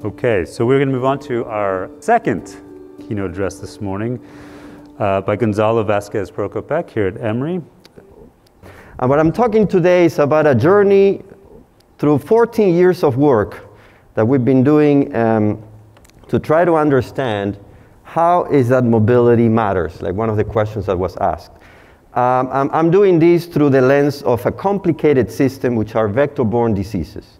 Okay, so we're going to move on to our second keynote address this morning by Gonzalo Vazquez Prokopec here at Emory. And what I'm talking today is about a journey through 14 years of work that we've been doing to try to understand how is that mobility matters, like one of the questions that was asked. I'm doing this through the lens of a complicated system, which are vector-borne diseases.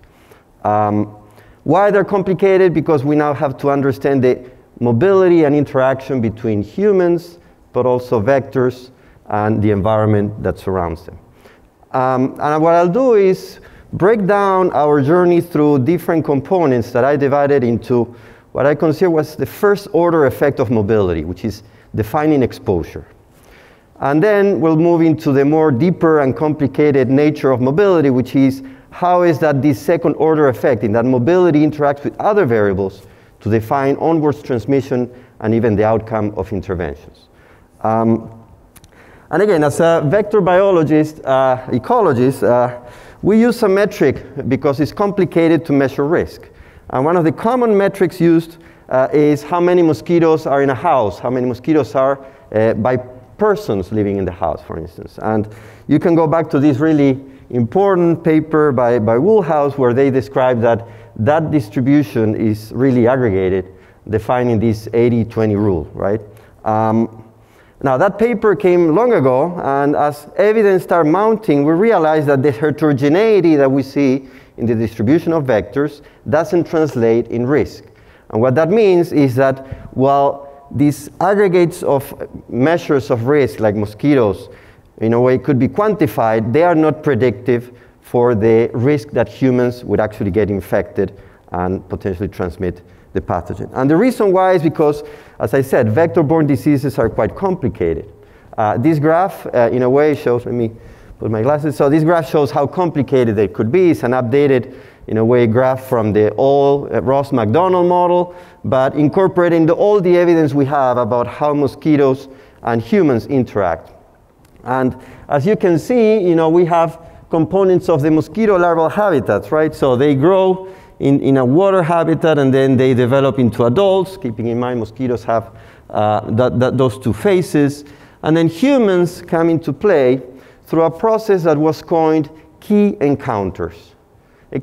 Why they're complicated? Because we now have to understand the mobility and interaction between humans, but also vectors and the environment that surrounds them. And what I'll do is break down our journey through different components that I divided into what I consider was the first order effect of mobility, which is defining exposure. And then we'll move into the more deeper and complicated nature of mobility, which is how is that this second order effect in that mobility interacts with other variables to define onwards transmission and even the outcome of interventions. And again, as a vector biologist, ecologist, we use a metric because it's complicated to measure risk. And one of the common metrics used is how many mosquitoes are in a house, how many mosquitoes are by persons living in the house, for instance. And you can go back to this really important paper by Woolhouse where they describe that that distribution is really aggregated, defining this 80-20 rule, right? Now that paper came long ago, and as evidence started mounting, we realized that the heterogeneity that we see in the distribution of vectors doesn't translate in risk. And what that means is that while these aggregates of measures of risk, like mosquitoes, in a way could be quantified, they are not predictive for the risk that humans would actually get infected and potentially transmit the pathogen. And the reason why is because, as I said, vector-borne diseases are quite complicated. This graph, in a way, shows, let me put my glasses, so this graph shows how complicated they could be. It's an updated, in a way, graph from the old Ross-McDonald model, but incorporating all the evidence we have about how mosquitoes and humans interact. And as you can see, we have components of the mosquito larval habitats, right? So they grow in a water habitat and then they develop into adults, keeping in mind mosquitoes have those two phases. And then humans come into play through a process that was coined key encounters.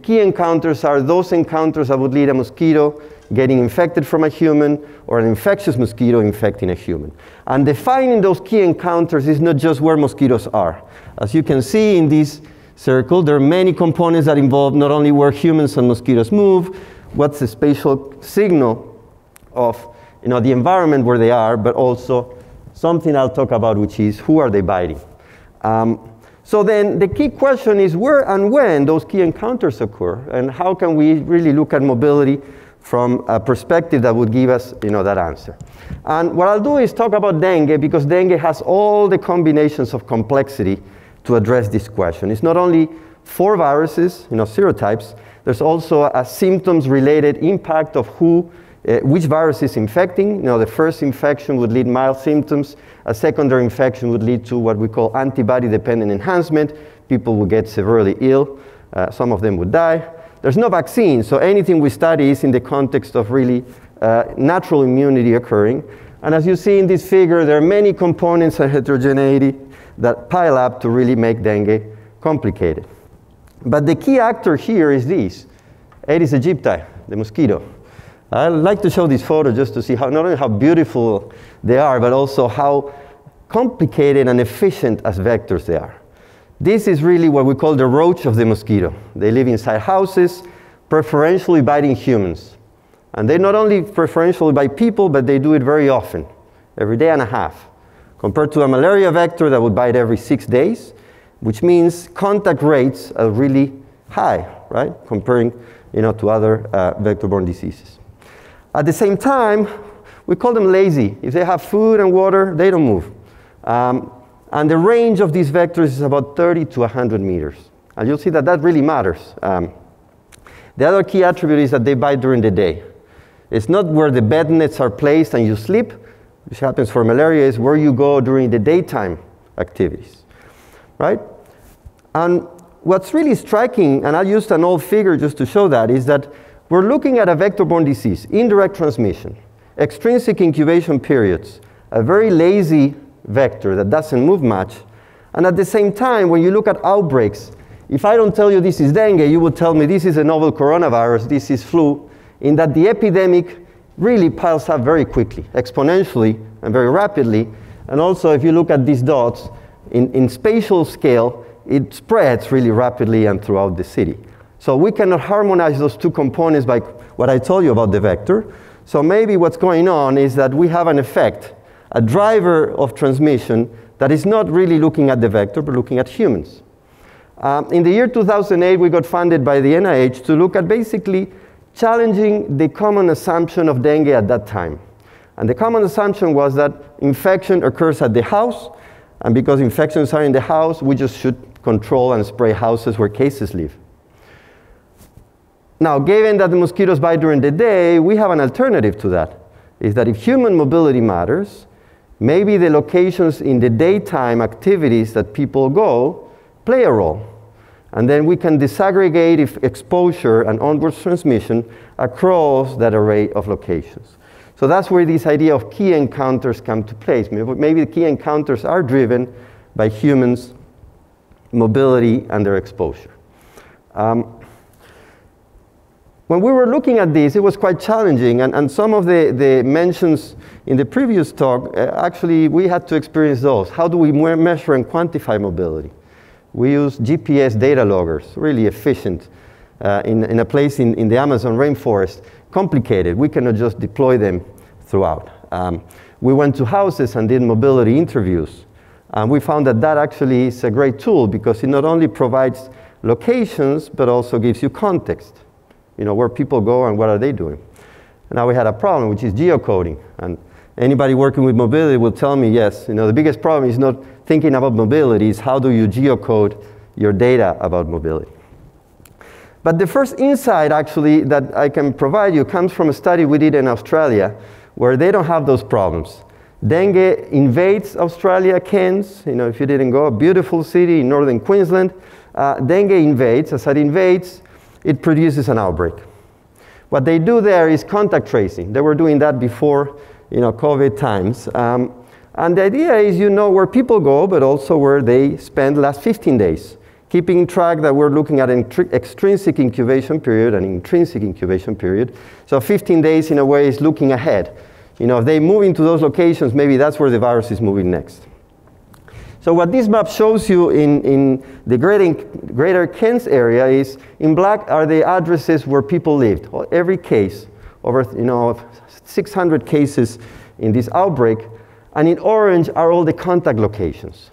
Key encounters are those encounters that would lead a mosquito getting infected from a human or an infectious mosquito infecting a human. And defining those key encounters is not just where mosquitoes are. As you can see in this circle, there are many components that involve not only where humans and mosquitoes move, what's the spatial signal of the environment where they are, but also something I'll talk about, which is who are they biting. So then the key question is where and when those key encounters occur, and how can we really look at mobility from a perspective that would give us that answer. And what I'll do is talk about dengue, because dengue has all the combinations of complexity to address this question. It's not only 4 viruses, serotypes, there's also a symptoms-related impact of which virus is infecting. The first infection would lead mild symptoms. A secondary infection would lead to what we call antibody-dependent enhancement. People would get severely ill. Some of them would die. There's no vaccine, so anything we study is in the context of really natural immunity occurring. And as you see in this figure, there are many components and heterogeneity that pile up to really make dengue complicated. But the key actor here is this, Aedes aegypti, the mosquito. I like to show this photo just to see not only how beautiful they are, but also how complicated and efficient as vectors they are. This is really what we call the roach of the mosquito. They live inside houses, preferentially biting humans. And they not only preferentially bite people, but they do it very often, every day and a half, compared to a malaria vector that would bite every 6 days, which means contact rates are really high, right, comparing to other vector-borne diseases. At the same time, we call them lazy. If they have food and water, they don't move. And the range of these vectors is about 30 to 100 meters. And you'll see that that really matters. The other key attribute is that they bite during the day. It's not where the bed nets are placed and you sleep, which happens for malaria, is where you go during the daytime activities, right? And what's really striking, and I used an old figure just to show that, is that we're looking at a vector-borne disease, indirect transmission, extrinsic incubation periods, a very lazy vector that doesn't move much. And at the same time, when you look at outbreaks, if I don't tell you this is dengue, you would tell me this is a novel coronavirus, this is flu, in that the epidemic really piles up very quickly, exponentially and very rapidly. And also, if you look at these dots, in spatial scale, it spreads really rapidly and throughout the city. So we cannot harmonize those two components by what I told you about the vector. So maybe what's going on is that we have an effect, a driver of transmission that is not really looking at the vector, but looking at humans. In the year 2008, we got funded by the NIH to look at basically challenging the common assumption of dengue at that time. And the common assumption was that infection occurs at the house, and because infections are in the house, we just should control and spray houses where cases live. Now, given that the mosquitoes bite during the day, we have an alternative to that, is that if human mobility matters, maybe the locations in the daytime activities that people go play a role. And then we can disaggregate if exposure and onwards transmission across that array of locations. So that's where this idea of key encounters come to place. Maybe the key encounters are driven by humans' mobility and their exposure. When we were looking at this, it was quite challenging, and some of the mentions in the previous talk, actually we had to experience those. How do we measure and quantify mobility? We use GPS data loggers, really efficient, in a place in the Amazon rainforest. Complicated, we cannot just deploy them throughout. We went to houses and did mobility interviews. We found that that actually is a great tool because it not only provides locations, but also gives you context. You know, where people go and what are they doing. And now we had a problem, which is geocoding. And anybody working with mobility will tell me, yes, you know, the biggest problem is not thinking about mobility, it's how do you geocode your data about mobility. But the first insight, actually, that I can provide you comes from a study we did in Australia, where they don't have those problems. Dengue invades Australia, Cairns, you know, if you didn't go, a beautiful city in northern Queensland. Dengue invades, as it invades, it produces an outbreak. What they do there is contact tracing. They were doing that before, you know, COVID times. And the idea is you know where people go, but also where they spend the last 15 days. Keeping track that we're looking at an extrinsic incubation period and intrinsic incubation period. So 15 days in a way is looking ahead. You know, if they move into those locations, maybe that's where the virus is moving next. So what this map shows you in the greater Cairns area is, in black are the addresses where people lived. Every case, over 600 cases in this outbreak, and in orange are all the contact locations.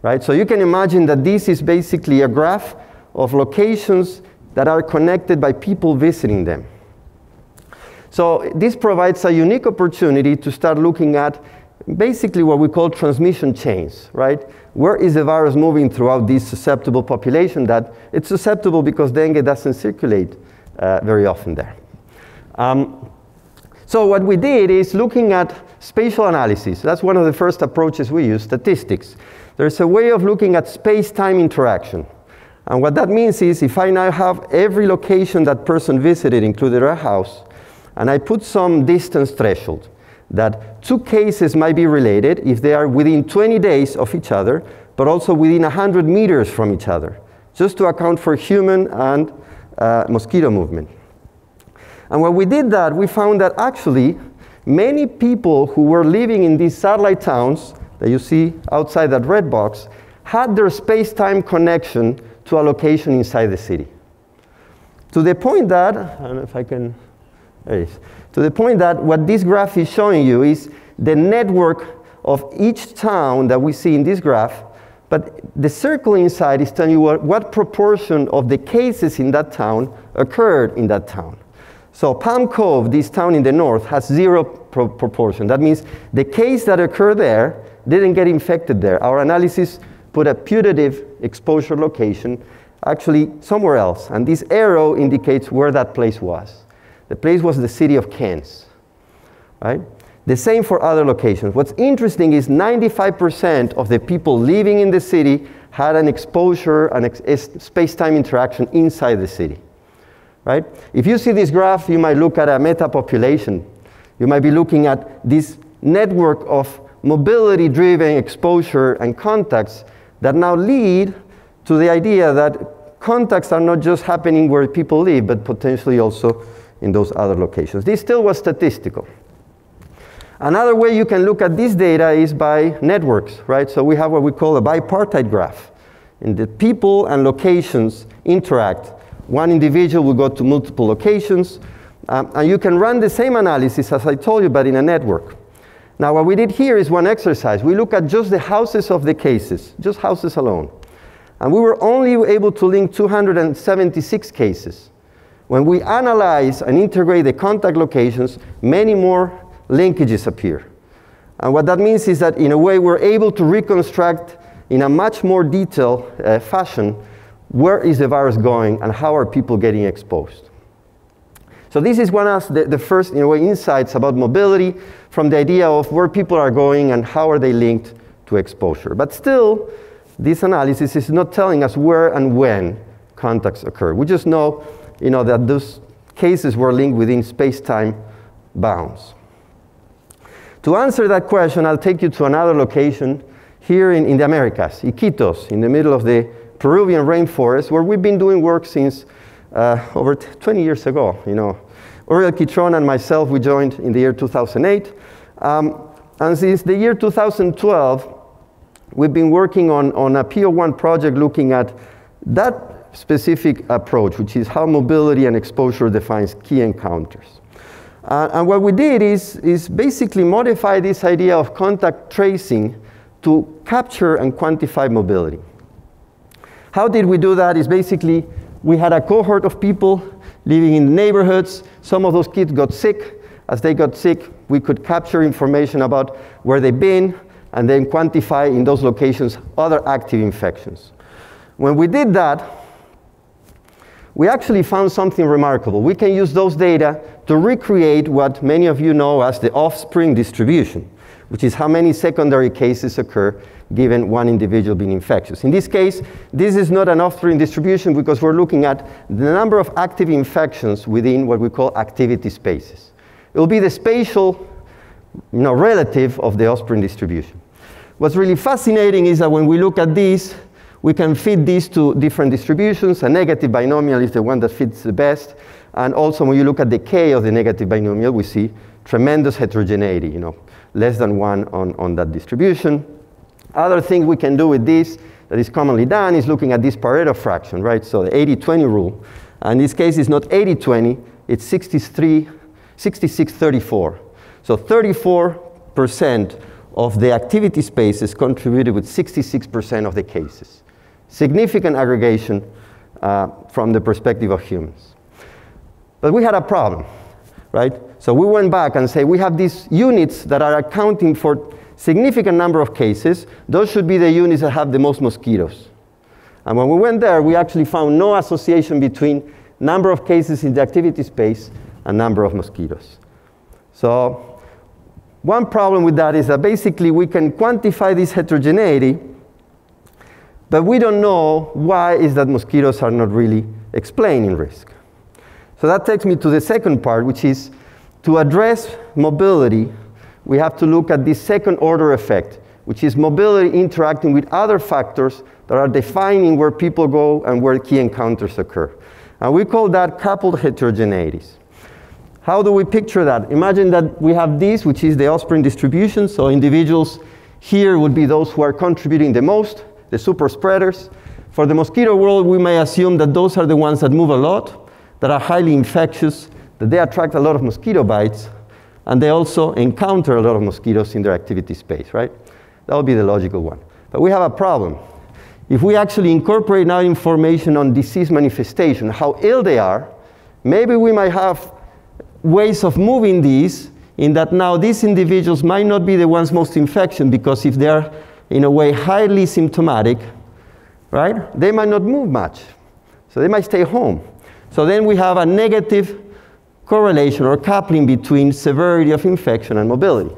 Right? So you can imagine that this is basically a graph of locations that are connected by people visiting them. So this provides a unique opportunity to start looking at basically what we call transmission chains, right? Where is the virus moving throughout this susceptible population that it's susceptible because dengue doesn't circulate very often there. So what we did is looking at spatial analysis. That's one of the first approaches we use, statistics. There's a way of looking at space-time interaction. And what that means is if I now have every location that person visited, included our house, and I put some distance threshold, that two cases might be related if they are within 20 days of each other, but also within 100 meters from each other, just to account for human and mosquito movement. And when we did that, we found that actually many people who were living in these satellite towns that you see outside that red box had their space-time connection to a location inside the city. To the point that, I don't know if I can, there it is. To the point that what this graph is showing you is the network of each town that we see in this graph, but the circle inside is telling you what proportion of the cases in that town occurred in that town. So Palm Cove, this town in the north, has 0 proportion. That means the case that occurred there didn't get infected there. Our analysis put a putative exposure location actually somewhere else, and this arrow indicates where that place was. The place was the city of Cairns, right? The same for other locations. What's interesting is 95% of the people living in the city had an exposure and space-time interaction inside the city, right? If you see this graph, you might look at a meta-population. You might be looking at this network of mobility-driven exposure and contacts that now lead to the idea that contacts are not just happening where people live, but potentially also in those other locations. This still was statistical. Another way you can look at this data is by networks, right? So we have what we call a bipartite graph. And the people and locations interact. One individual will go to multiple locations, and you can run the same analysis as I told you, but in a network. Now what we did here is one exercise. We look at just the houses of the cases, just houses alone. And we were only able to link 276 cases. When we analyze and integrate the contact locations, many more linkages appear. And what that means is that in a way we're able to reconstruct in a much more detailed fashion where is the virus going and how are people getting exposed. So this is one of the first, in a way, insights about mobility from the idea of where people are going and how are they linked to exposure. But still, this analysis is not telling us where and when contacts occur. We just know, that those cases were linked within space-time bounds. To answer that question, I'll take you to another location here in the Americas, Iquitos, in the middle of the Peruvian rainforest, where we've been doing work since over 20 years ago. Oriel Quitron and myself, we joined in the year 2008. And since the year 2012, we've been working on a PO1 project looking at that specific approach, which is how mobility and exposure defines key encounters. And what we did is basically modify this idea of contact tracing to capture and quantify mobility. How did we do that? Is basically we had a cohort of people living in neighborhoods. Some of those kids got sick. As they got sick, we could capture information about where they've been and then quantify in those locations other active infections. When we did that, we actually found something remarkable. We can use those data to recreate what many of you know as the offspring distribution, which is how many secondary cases occur given one individual being infectious. In this case, this is not an offspring distribution because we're looking at the number of active infections within what we call activity spaces. It will be the spatial relative of the offspring distribution. What's really fascinating is that when we look at these, we can fit these to different distributions. A negative binomial is the one that fits the best. And also when you look at the K of the negative binomial, we see tremendous heterogeneity, less than 1 on that distribution. Other thing we can do with this that is commonly done is looking at this Pareto fraction, right? So the 80-20 rule. And in this case, it's not 80-20, it's 66-34. So 34% of the activity spaces contributed with 66% of the cases. Significant aggregation from the perspective of humans. But we had a problem, right? So we went back and say we have these units that are accounting for significant number of cases. Those should be the units that have the most mosquitoes. And when we went there, we actually found no association between number of cases in the activity space and number of mosquitoes. So one problem with that is that basically we can quantify this heterogeneity, but we don't know why is that mosquitoes are not really explaining risk. So that takes me to the second part, which is to address mobility, we have to look at this second order effect, which is mobility interacting with other factors that are defining where people go and where key encounters occur. And we call that coupled heterogeneities. How do we picture that? Imagine that we have this, which is the offspring distribution. So individuals here would be those who are contributing the most, the super spreaders. For the mosquito world, we may assume that those are the ones that move a lot, that are highly infectious, that they attract a lot of mosquito bites, and they also encounter a lot of mosquitoes in their activity space, right? That would be the logical one. But we have a problem. If we actually incorporate now information on disease manifestation, how ill they are, maybe we might have ways of moving these in that now these individuals might not be the ones most infectious because if they're in a way highly symptomatic, right, they might not move much. So they might stay home. So then we have a negative correlation or coupling between severity of infection and mobility.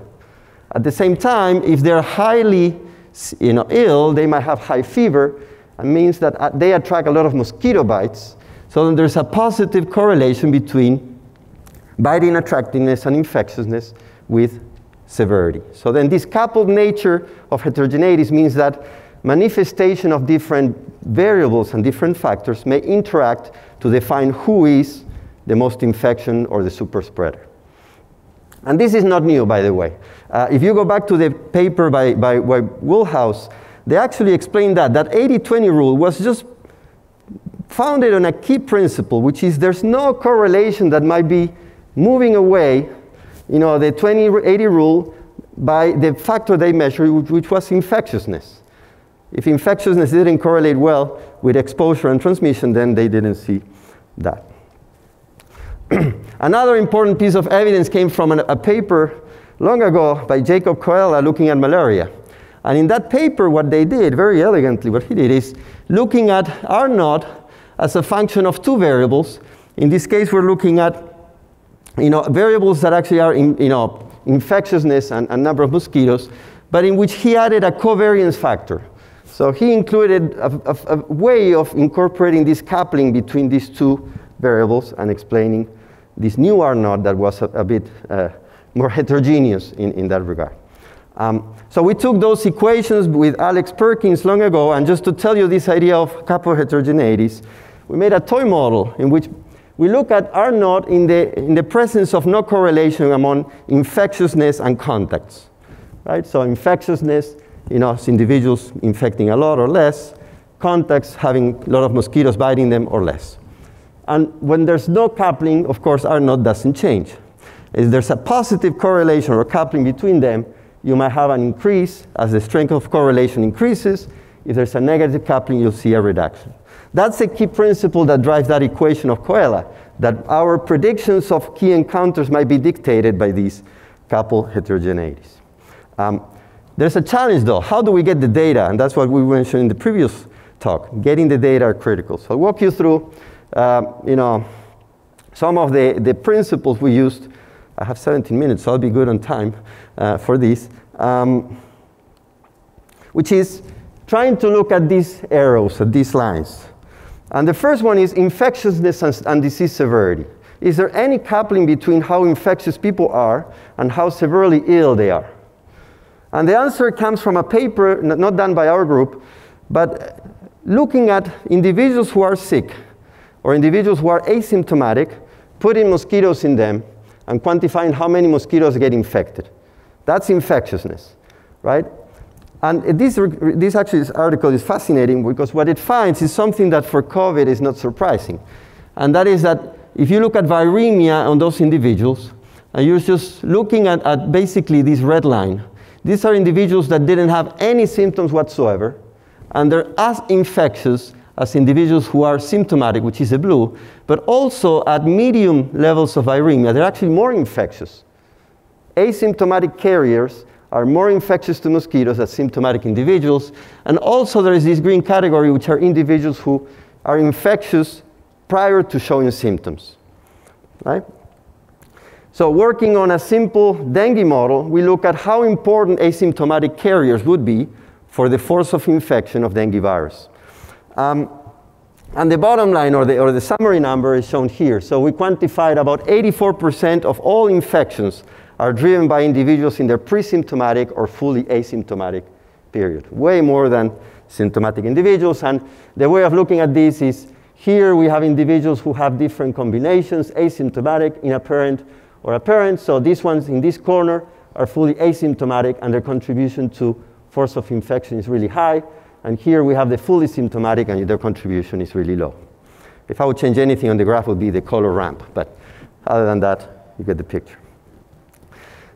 At the same time, if they're highly ill, they might have high fever. It means that they attract a lot of mosquito bites. So then there's a positive correlation between biting attractiveness and infectiousness with severity. So then this coupled nature of heterogeneities means that manifestation of different variables and different factors may interact to define who is the most infection or the super spreader. And this is not new, by the way. If you go back to the paper by Woolhouse, they actually explained that 80-20 rule was just founded on a key principle, which is there's no correlation that might be moving away, the 20-80 rule, by the factor they measured, which was infectiousness. If infectiousness didn't correlate well with exposure and transmission, then they didn't see that. Another important piece of evidence came from a paper long ago by Jacob Coella looking at malaria. And in that paper, what they did, very elegantly, what he did is looking at R0 as a function of two variables. In this case, we're looking at variables that actually are infectiousness and number of mosquitoes, but in which he added a covariance factor. So he included a way of incorporating this coupling between these two variables and explaining this new R0 that was a bit more heterogeneous in that regard. So we took those equations with Alex Perkins long ago, and just to tell you this idea of coupled heterogeneities, we made a toy model in which we look at R0 in the presence of no correlation among infectiousness and contacts. Right? So infectiousness, it's individuals infecting a lot or less, contacts having a lot of mosquitoes biting them or less. And when there's no coupling, of course, R0 doesn't change. If there's a positive correlation or coupling between them, you might have an increase as the strength of correlation increases. If there's a negative coupling, you'll see a reduction. That's the key principle that drives that equation of Coella, that our predictions of key encounters might be dictated by these coupled heterogeneities. There's a challenge, though. How do we get the data? And that's what we mentioned in the previous talk. Getting the data are critical. So I'll walk you through some of the principles we used. I have 17 minutes, so I'll be good on time for this, which is trying to look at these arrows, at these lines. And the first one is infectiousness and disease severity. Is there any coupling between how infectious people are and how severely ill they are? And the answer comes from a paper, not done by our group, but looking at individuals who are sick or individuals who are asymptomatic, putting mosquitoes in them, and quantifying how many mosquitoes get infected. That's infectiousness, right? And this article is fascinating because what it finds is something that for COVID is not surprising. And that is that if you look at viremia on those individuals, and you're just looking at basically this red line, these are individuals that didn't have any symptoms whatsoever, and they're as infectious as individuals who are symptomatic, which is the blue, but also at medium levels of viremia, they're actually more infectious. Asymptomatic carriers are more infectious to mosquitoes than symptomatic individuals, and also there is this green category, which are individuals who are infectious prior to showing symptoms, right? So working on a simple dengue model, we look at how important asymptomatic carriers would be for the force of infection of dengue virus. And the bottom line, or the summary number, is shown here. So we quantified about 84% of all infections are driven by individuals in their pre-symptomatic or fully asymptomatic period. Way more than symptomatic individuals. And the way of looking at this is, here we have individuals who have different combinations, asymptomatic, inapparent, or apparent. So these ones in this corner are fully asymptomatic, and their contribution to force of infection is really high. And here we have the fully symptomatic, and their contribution is really low. If I would change anything on the graph, it would be the color ramp. But other than that, you get the picture.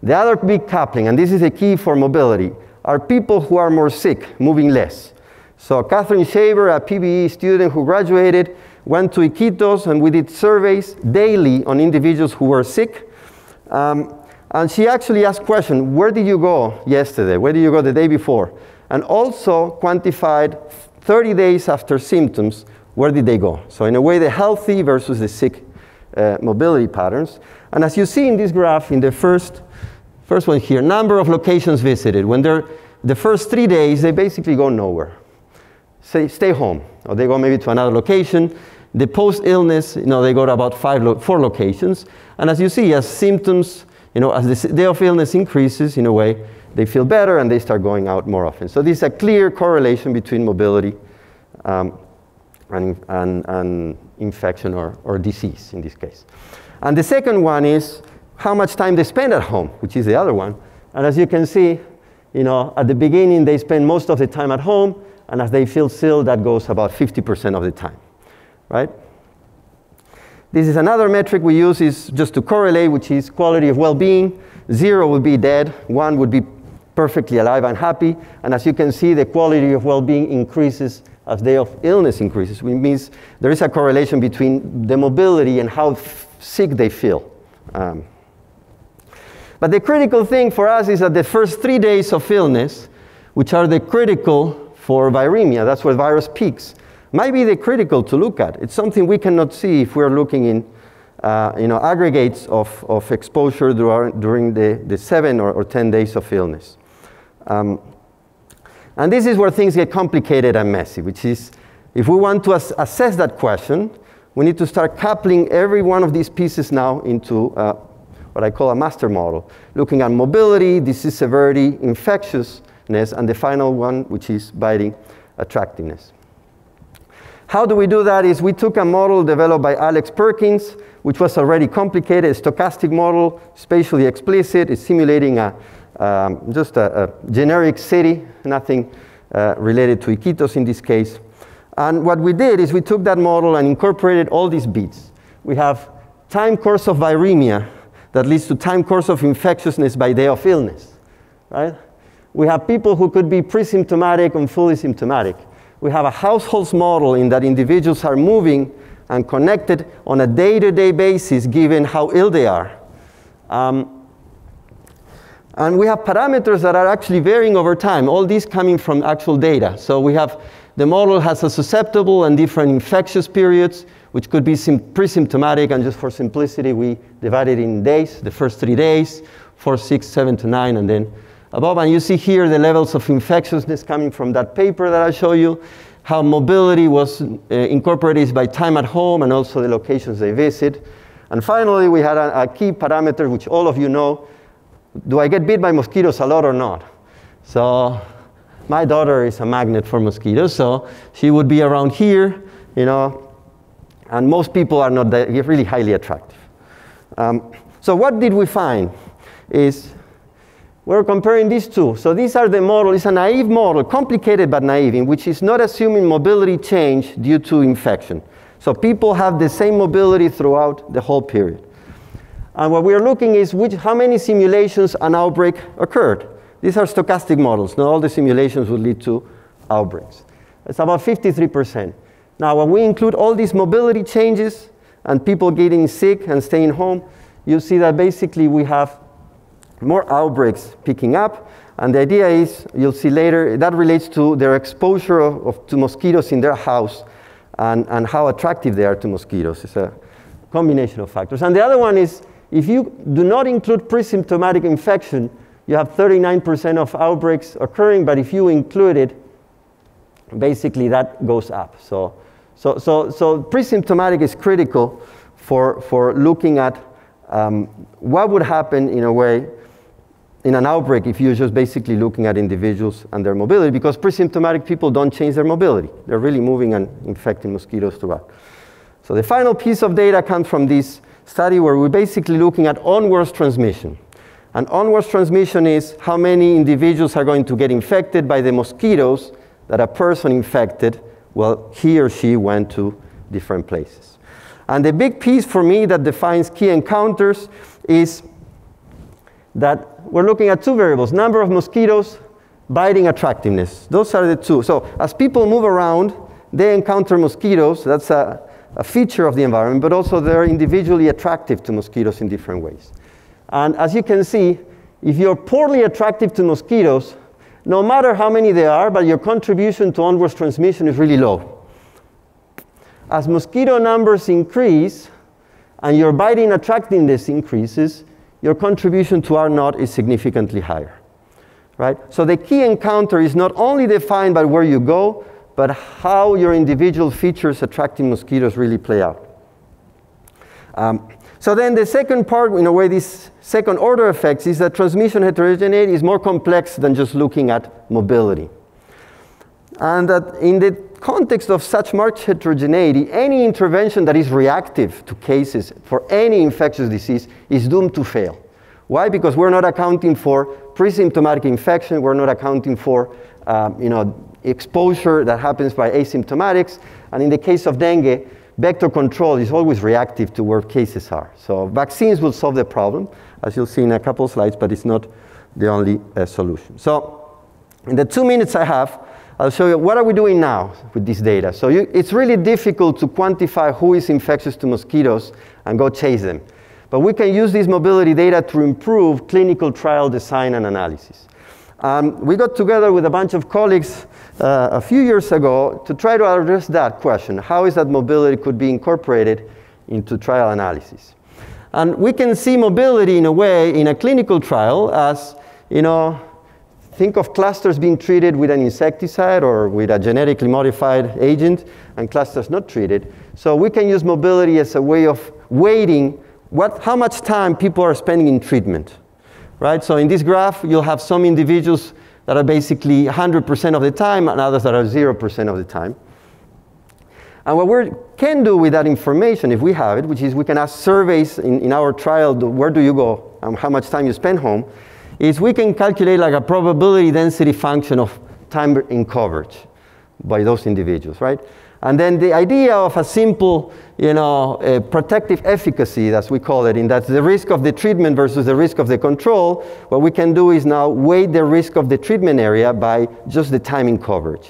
The other big coupling, and this is a key for mobility, are people who are more sick, moving less. So Catherine Shaver, a PBE student who graduated, went to Iquitos, and we did surveys daily on individuals who were sick. And she actually asked questions, where did you go yesterday? Where did you go the day before? And also quantified 30 days after symptoms, where did they go? So in a way, the healthy versus the sick mobility patterns. And as you see in this graph, in the first one here, number of locations visited. When they're the first 3 days, they basically go nowhere. Stay home, or they go maybe to another location. The post-illness, they go to about 4 locations. And as you see, as symptoms, as the day of illness increases, in a way, they feel better and they start going out more often. So there's a clear correlation between mobility and infection or disease in this case. And the second one is how much time they spend at home, which is the other one. And as you can see, at the beginning they spend most of the time at home, and as they feel ill, that goes about 50% of the time, right? This is another metric we use is just to correlate, which is quality of well-being. 0 would be dead, 1 would be perfectly alive and happy. And as you can see, the quality of well-being increases as day of illness increases, which means there is a correlation between the mobility and how sick they feel. But the critical thing for us is that the first 3 days of illness, which are the critical for viremia, that's where virus peaks, might be the critical to look at. It's something we cannot see if we're looking in aggregates of exposure during the 7 or 10 days of illness. And this is where things get complicated and messy, which is if we want to assess that question, we need to start coupling every one of these pieces now into what I call a master model, looking at mobility, disease severity, infectiousness, and the final one, which is biting attractiveness. How do we do that is we took a model developed by Alex Perkins, which was already complicated, a stochastic model, spatially explicit. It's simulating just a generic city, nothing related to Iquitos in this case. And what we did is we took that model and incorporated all these beats. We have time course of viremia that leads to time course of infectiousness by day of illness, right? We have people who could be pre-symptomatic and fully symptomatic. We have a households model in that individuals are moving and connected on a day-to-day basis given how ill they are. And we have parameters that are actually varying over time, all these coming from actual data. So we have, the model has a susceptible and different infectious periods, which could be pre-symptomatic, and just for simplicity, we divide it in days, the first 3 days, 4, 6, 7 to 9, and then above. And you see here the levels of infectiousness coming from that paper that I show you, how mobility was incorporated by time at home and also the locations they visit. And finally, we had a key parameter, which all of you know. Do I get bit by mosquitoes a lot or not? So my daughter is a magnet for mosquitoes, so she would be around here, and most people are not that, really highly attractive. So what did we find is we're comparing these two. So these are the model. It's a naive model, complicated but naive, in which is not assuming mobility change due to infection. So people have the same mobility throughout the whole period. And what we're looking is how many simulations an outbreak occurred. These are stochastic models. Not all the simulations would lead to outbreaks. It's about 53%. Now, when we include all these mobility changes and people getting sick and staying home, you see that basically we have more outbreaks picking up. And the idea is, you'll see later, that relates to their exposure to mosquitoes in their house and how attractive they are to mosquitoes. It's a combination of factors. And the other one is, if you do not include pre-symptomatic infection, you have 39% of outbreaks occurring, but if you include it, basically that goes up. So pre-symptomatic is critical for looking at what would happen in a way in an outbreak if you're just basically looking at individuals and their mobility, because pre-symptomatic people don't change their mobility. They're really moving and infecting mosquitoes throughout. So the final piece of data comes from this study where we're basically looking at onwards transmission. And onwards transmission is how many individuals are going to get infected by the mosquitoes that a person infected while he or she went to different places. And the big piece for me that defines key encounters is that we're looking at two variables, number of mosquitoes, biting attractiveness. Those are the two. So as people move around, they encounter mosquitoes. That's a feature of the environment, but also they're individually attractive to mosquitoes in different ways. And as you can see, if you're poorly attractive to mosquitoes, no matter how many there are, but your contribution to onwards transmission is really low. As mosquito numbers increase and your biting attractiveness increases, your contribution to R naught is significantly higher, right? So the key encounter is not only defined by where you go, but how your individual features attracting mosquitoes really play out. So then the second part, in a way, this second order effects is that transmission heterogeneity is more complex than just looking at mobility. And that in the context of such marked heterogeneity, any intervention that is reactive to cases for any infectious disease is doomed to fail. Why? Because we're not accounting for pre-symptomatic infection, we're not accounting for exposure that happens by asymptomatics, and in the case of dengue, vector control is always reactive to where cases are. So vaccines will solve the problem, as you'll see in a couple of slides, but it's not the only solution. So in the 2 minutes I have, I'll show you what are we doing now with this data. So it's really difficult to quantify who is infectious to mosquitoes and go chase them. But we can use this mobility data to improve clinical trial design and analysis. We got together with a bunch of colleagues a few years ago to try to address that question. How is that mobility could be incorporated into trial analysis? And we can see mobility in a way in a clinical trial as, think of clusters being treated with an insecticide or with a genetically modified agent and clusters not treated. So we can use mobility as a way of weighting how much time people are spending in treatment. Right? So in this graph, you'll have some individuals that are basically 100% of the time and others that are 0% of the time. And what we can do with that information, if we have it, which is we can ask surveys in our trial, where do you go and how much time you spend home, is we can calculate like a probability density function of time in coverage by those individuals, right? And then the idea of a simple, protective efficacy, as we call it, in that the risk of the treatment versus the risk of the control, what we can do is now weight the risk of the treatment area by just the time in coverage.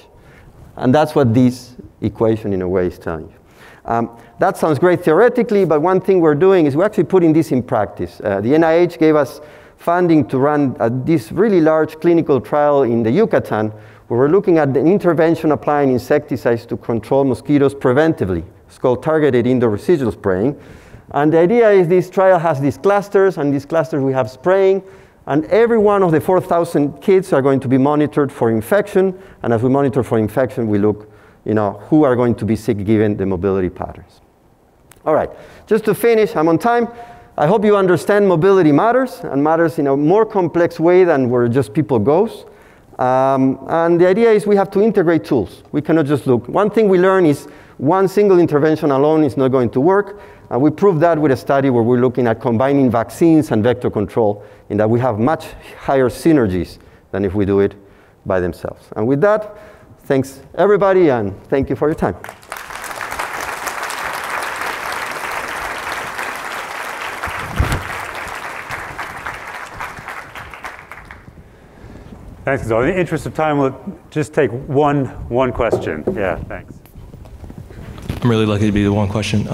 And that's what this equation, in a way, is telling you. That sounds great theoretically, but one thing we're doing is we're actually putting this in practice. The NIH gave us funding to run this really large clinical trial in the Yucatan, where we're looking at the intervention applying insecticides to control mosquitoes preventively. It's called targeted indoor residual spraying. And the idea is this trial has these clusters, and these clusters we have spraying, and every one of the 4,000 kids are going to be monitored for infection, and as we monitor for infection, we look, who are going to be sick given the mobility patterns. All right, just to finish, I'm on time. I hope you understand mobility matters, and matters in a more complex way than where just people goes. And the idea is we have to integrate tools. We cannot just look. One thing we learn is one single intervention alone is not going to work. And we proved that with a study where we're looking at combining vaccines and vector control, in that we have much higher synergies than if we do it by themselves. And with that, thanks everybody, and thank you for your time. Thanks, Gonzalo. In the interest of time, we'll just take one question. Yeah, thanks. I'm really lucky to be the one question.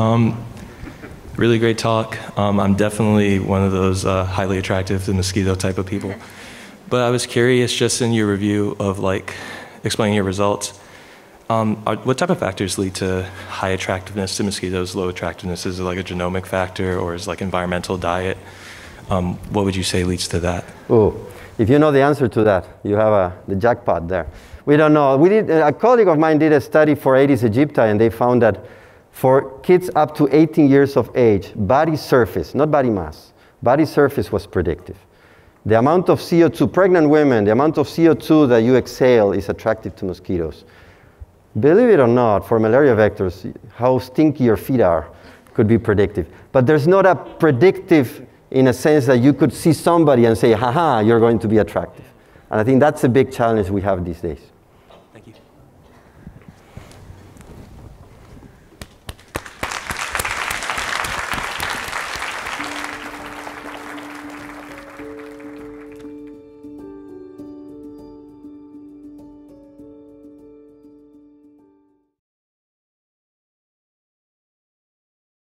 Really great talk. I'm definitely one of those highly attractive to mosquito type of people. But I was curious, just in your review of explaining your results, what type of factors lead to high attractiveness to mosquitoes, low attractiveness? Is it like a genomic factor, or is environmental diet? What would you say leads to that? Oh. If you know the answer to that, you have the jackpot there. We don't know. A colleague of mine did a study for Aedes aegypti, and they found that for kids up to 18 years of age, body surface, not body mass, body surface was predictive. The amount of CO2, pregnant women, the amount of CO2 that you exhale is attractive to mosquitoes. Believe it or not, for malaria vectors, how stinky your feet are could be predictive. But there's not a predictive in a sense that you could see somebody and say, haha, you're going to be attractive. And I think that's a big challenge we have these days.